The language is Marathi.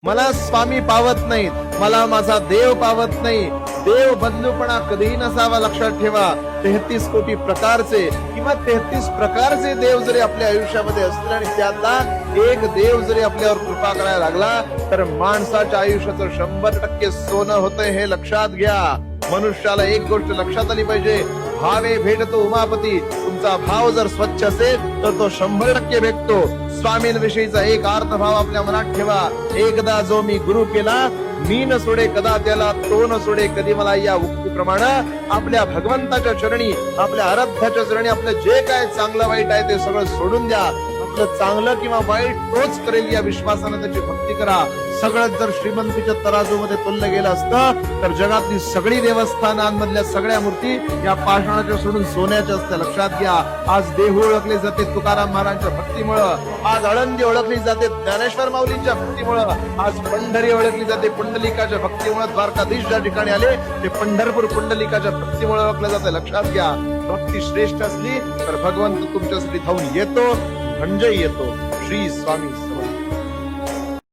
मला स्वामी पावत नाहीत, मला माझा देव पावत नाही. देव बदलूपणा कधीही नसावा, लक्षात ठेवा. 33 कोटी प्रकारचे किंवा 33 प्रकारचे देव जरी आपल्या आयुष्यामध्ये असतील आणि त्यातला एक देव जरी आपल्यावर कृपा करायला लागला तर माणसाच्या आयुष्याचं 100% सोनं होतंय, हे लक्षात घ्या. मनुष्याला एक गोष्ट लक्षात आली पाहिजे, भावे भेटतो उमापती. तुमचा भाव जर स्वच्छ असेल तर तो 100% भेटतो. स्वामींविषयीचा एक अर्थभाव आपल्या मनात ठेवा. एकदा जो मी गुरु केला, मी न सोडे कदा त्याला, तो न सोडे कधी मला. या उक्तीप्रमाणे आपल्या भगवंताच्या चरणी, आपल्या आराध्याच्या चरणी आपलं जे काय चांगलं वाईट आहे ते सगळं सोडून द्या. आपलं चांगलं किंवा वाईट तोच करेल या विश्वासाने त्याची भक्ती करा. सगळं जर श्रीमंतीच्या तराजूमध्ये तुललं गेलं असतं तर जगातली सगळी देवस्थानांमधल्या सगळ्या मूर्ती या पाषाणाच्या सोडून सोन्याच्या असत्या, लक्षात घ्या. आज देहू ओळखले जाते तुकाराम महाराजांच्या भक्तीमुळं, आज आळंदी ओळखली जाते ज्ञानेश्वर माऊलींच्या भक्तीमुळं, आज पंढरी ओळखली जाते पुंडलिकाच्या भक्तीमुळं. द्वारकाधीश ज्या ठिकाणी आले ते पंढरपूर पुंडलिकाच्या भक्तीमुळे ओळखलं जाते, लक्षात घ्या. भक्ती श्रेष्ठ असली तर भगवंत तुमच्यासाठी धावून येतो म्हणजे येतो. श्री स्वामी समर्थ.